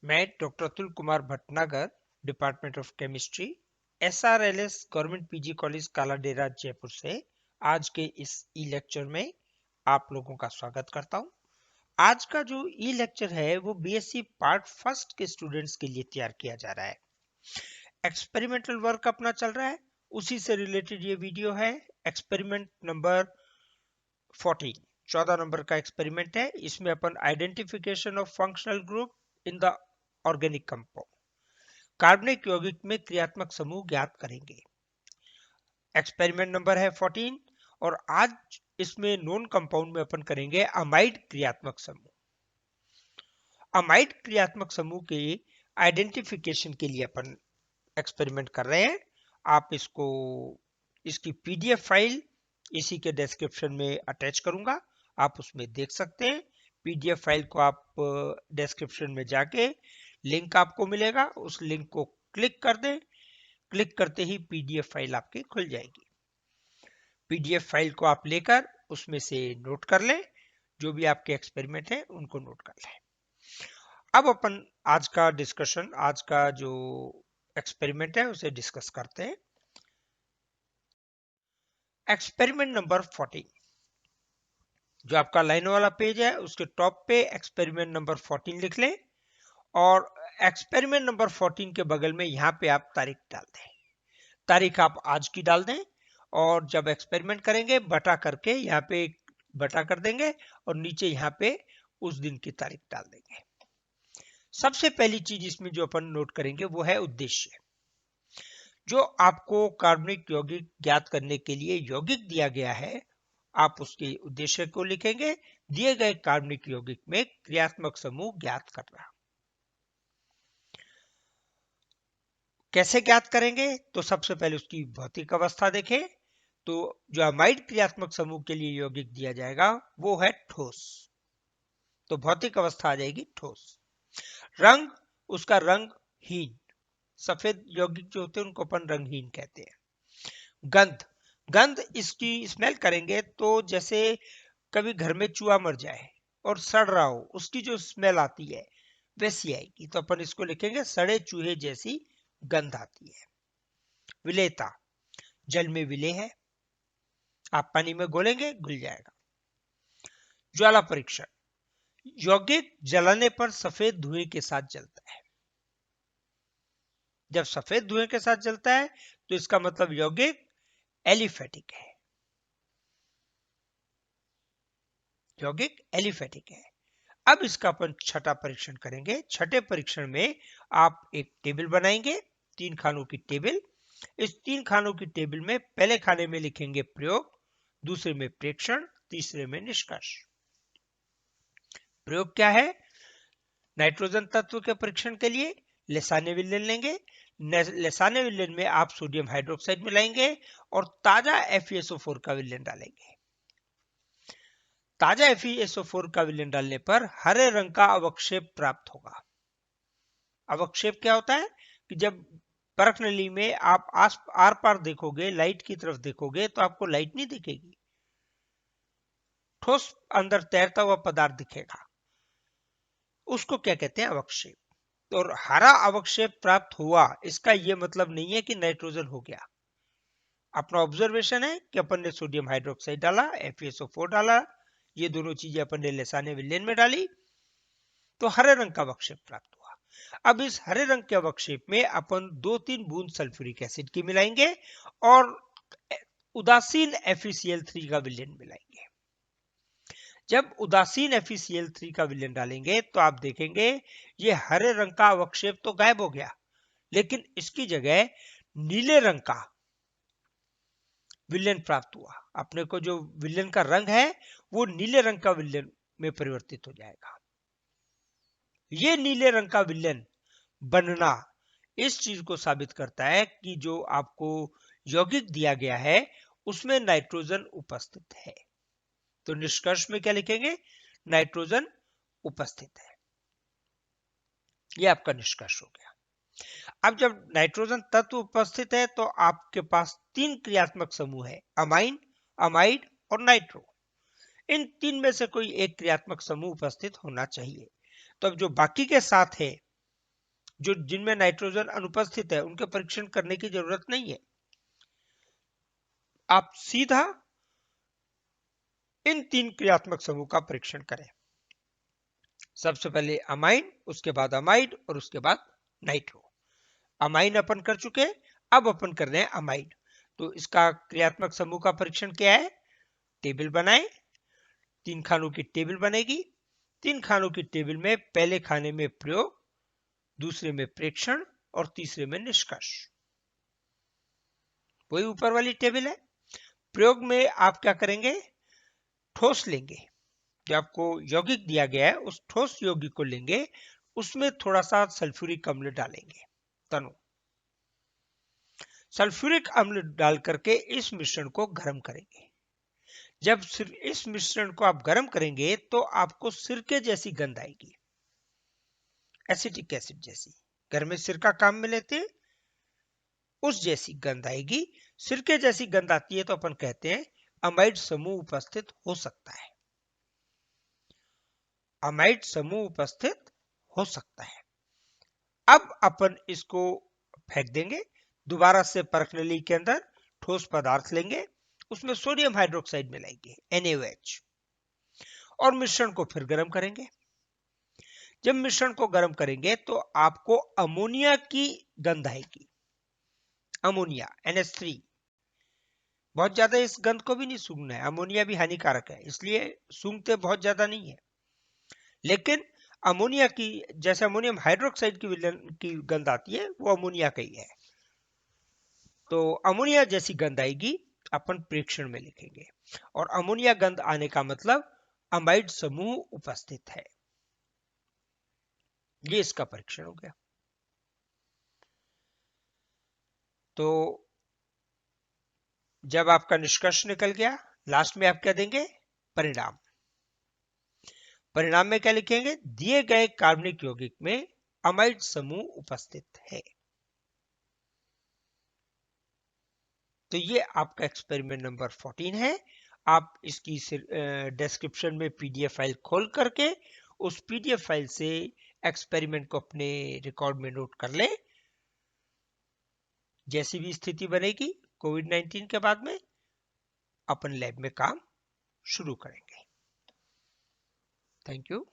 मैं doctor Atul Kumar Bhatnagar, department of chemistry, SRLS government PG college Kaladera Jaipur से आज के इस ई लेक्चर में आप लोगों का स्वागत करता हूं। आज का जो ई लेक्चर है वो बीएससी पार्ट फर्स्ट के स्टूडेंट्स के लिए तैयार किया जा रहा है। एक्सपेरिमेंटल वर्क अपना चल रहा है, उसी से रिलेटेड ये वीडियो है। एक्सपेरिमेंट नंबर 14 नंबर का एक्सपेरिमेंट है। इसमें अपन identification of functional group in the organic compound, कार्बनिक यौगिक में क्रियात्मक समूह ज्ञात करेंगे। एक्सपेरिमेंट नंबर है 14 और आज इसमें नॉन कंपाउंड में अपन करेंगे अमाइड क्रियात्मक समूह। अमाइड क्रियात्मक समूह के आइडेंटिफिकेशन के लिए अपन एक्सपेरिमेंट कर रहे हैं। आप इसकी पीडीएफ फाइल इसी के डिस्क्रिप्शन में अटैच करूंगा, आप उसमें देख सकते हैं। पीडीएफ फाइल को आप डिस्क्रिप्शन में जाके लिंक आपको मिलेगा, उस लिंक को क्लिक कर दें। क्लिक करते ही पीडीएफ फाइल आपकी खुल जाएगी। पीडीएफ फाइल को आप लेकर उसमें से नोट कर लें, जो भी आपके एक्सपेरिमेंट है उनको नोट कर लें। अब अपन आज का जो एक्सपेरिमेंट है उसे डिस्कस करते हैं। एक्सपेरिमेंट नंबर 14, जो आपका लाइन वाला पेज है उसके टॉप पे एक्सपेरिमेंट नंबर 14 लिख लें और एक्सपेरिमेंट नंबर 14 के बगल में यहाँ पे आप तारीख डाल दें। तारीख आप आज की डाल दें और जब एक्सपेरिमेंट करेंगे बटा करके यहाँ पे बटा कर देंगे और नीचे यहाँ पे उस दिन की तारीख डाल देंगे। सबसे पहली चीज इसमें जो अपन नोट करेंगे वो है उद्देश्य। जो आपको कार्बनिक यौगिक ज्ञात करने के लिए यौगिक दिया गया है, आप उसके उद्देश्य को लिखेंगे। दिए गए कार्बनिक यौगिक में क्रियात्मक समूह ज्ञात करना। कैसे ज्ञात करेंगे? तो सबसे पहले उसकी भौतिक अवस्था देखें। तो जो अमाइड क्रियात्मक समूह के लिए यौगिक दिया जाएगा वो है ठोस, तो भौतिक अवस्था आ जाएगी ठोस। रंग, उसका रंगहीन, सफेद यौगिक जो होते हैं उनको अपन रंगहीन कहते हैं। गंध, गंध इसकी स्मेल करेंगे तो जैसे कभी घर में चूहा मर जाए और सड़ रहा हो, उसकी जो स्मेल आती है वैसी आएगी, तो अपन इसको लिखेंगे सड़े चूहे जैसी गंध आती है। विलेयता, जल में विलेय है, आप पानी में घोलेंगे घुल जाएगा। ज्वाला परीक्षण, यौगिक जलाने पर सफेद धुएं के साथ जलता है। जब सफेद धुएं के साथ जलता है तो इसका मतलब यौगिक एलिफेटिक है। यौगिक एलिफेटिक है। अब इसका अपन छठा परीक्षण करेंगे। छठे परीक्षण में आप एक टेबल बनाएंगे, 3 खानों की टेबल। इस 3 खानों की टेबल में पहले खाने में लिखेंगे प्रयोग, दूसरे में प्रेक्षण, तीसरे में निष्कर्ष। प्रयोग क्या है? नाइट्रोजन तत्व के परीक्षण के लिए लेसाने विलयन लेंगे। लेसाने विलयन में आप सोडियम हाइड्रोक्साइड मिलाएंगे और ताजा FeSO4 का विलयन डालेंगे। ताजा FeSO4 का विलयन डालने पर हरे रंग का अवक्षेप प्राप्त होगा। अवक्षेप क्या होता है कि जब परख नली में आप आर पार देखोगे, लाइट की तरफ देखोगे तो आपको लाइट नहीं दिखेगी, ठोस अंदर तैरता हुआ पदार्थ दिखेगा, उसको क्या कहते हैं? अवक्षेप। और हरा अवक्षेप प्राप्त हुआ इसका यह मतलब नहीं है कि नाइट्रोजन हो गया। अपना ऑब्जर्वेशन है कि अपन ने सोडियम हाइड्रोक्साइड डाला, FeSO4 डाला, ये दोनों चीजें अपन ने लेसाने विलयन में डाली तो हरे रंग का अवक्षेप प्राप्त हुआ। अब इस हरे रंग के अवक्षेप में अपन 2-3 बूंद सल्फ्यूरिक एसिड की मिलाएंगे और उदासीन FeCl3 का विलयन मिलाएंगे। जब उदासीन FeCl3 का विलयन डालेंगे तो आप देखेंगे ये हरे रंग का अवक्षेप तो गायब हो गया, लेकिन इसकी जगह नीले रंग का विलयन प्राप्त हुआ। अपने को जो विलयन का रंग है वो नीले रंग का विलयन में परिवर्तित हो जाएगा। ये नीले रंग का विलयन बनना इस चीज को साबित करता है कि जो आपको यौगिक दिया गया है उसमें नाइट्रोजन उपस्थित है। तो निष्कर्ष में क्या लिखेंगे? नाइट्रोजन उपस्थित है। यह आपका निष्कर्ष हो गया। अब जब नाइट्रोजन तत्व उपस्थित है तो आपके पास 3 क्रियात्मक समूह है, अमाइन, अमाइड और नाइट्रो। इन 3 में से कोई एक क्रियात्मक समूह उपस्थित होना चाहिए। तो अब जो बाकी के 7 है जो जिनमें नाइट्रोजन अनुपस्थित है उनके परीक्षण करने की जरूरत नहीं है। आप सीधा इन 3 क्रियात्मक समूह का परीक्षण करें। सबसे पहले अमाइन, उसके बाद अमाइड और उसके बाद नाइट्रो। अमाइन अपन कर चुके, अब अपन कर रहे हैं अमाइड। तो इसका क्रियात्मक समूह का परीक्षण क्या है? टेबल बनाएं, 3 खानों की टेबल बनेगी। 3 खानों की टेबल में पहले खाने में प्रयोग, दूसरे में प्रेक्षण और तीसरे में निष्कर्ष। वही ऊपर वाली टेबल है। प्रयोग में आप क्या करेंगे? ठोस लेंगे, जो आपको यौगिक दिया गया है उस ठोस यौगिक को लेंगे, उसमें थोड़ा सा सल्फ्यूरिक अम्ल डालेंगे, तनु सल्फ्यूरिक अम्ल डाल करके इस मिश्रण को गर्म करेंगे। जब इस मिश्रण को आप गर्म करेंगे तो आपको सिरके जैसी गंध आएगी, एसिटिक एसिड जैसी। घर में सिरका काम में लेते, उस जैसी गंध आएगी। सिरके जैसी गंध आती है तो अपन कहते हैं अमाइड समूह उपस्थित हो सकता है। अमाइड समूह उपस्थित हो सकता है। अब अपन इसको फेंक देंगे। दोबारा से परख नली के अंदर ठोस पदार्थ लेंगे, उसमें सोडियम हाइड्रोक्साइड मिलाएंगे NaOH, और मिश्रण को फिर गर्म करेंगे। जब मिश्रण को गर्म करेंगे तो आपको अमोनिया की गंध आएगी। Ammonia NH3। बहुत ज्यादा इस गंध को भी नहीं सूंघना है, अमोनिया भी हानिकारक है, इसलिए सूंघते बहुत ज्यादा नहीं है। लेकिन अमोनिया की, जैसे अमोनियम हाइड्रोक्साइड की गंध आती है, वो अमोनिया का ही है। तो अमोनिया जैसी गंध आएगी, अपन प्रेक्षण में लिखेंगे। और अमोनिया गंध आने का मतलब अमाइड समूह उपस्थित है। ये इसका परीक्षण हो गया। तो जब आपका निष्कर्ष निकल गया, लास्ट में आप क्या देंगे? परिणाम। परिणाम में क्या लिखेंगे? दिए गए कार्बनिक यौगिक में अमाइड समूह उपस्थित है। तो ये आपका एक्सपेरिमेंट नंबर 14 है। आप इसकी डिस्क्रिप्शन में PDF फाइल खोल करके उस PDF फाइल से एक्सपेरिमेंट को अपने रिकॉर्ड में नोट कर लें। जैसी भी स्थिति बनेगी कोविड-19 के बाद में, अपन लैब में काम शुरू करेंगे। Thank you.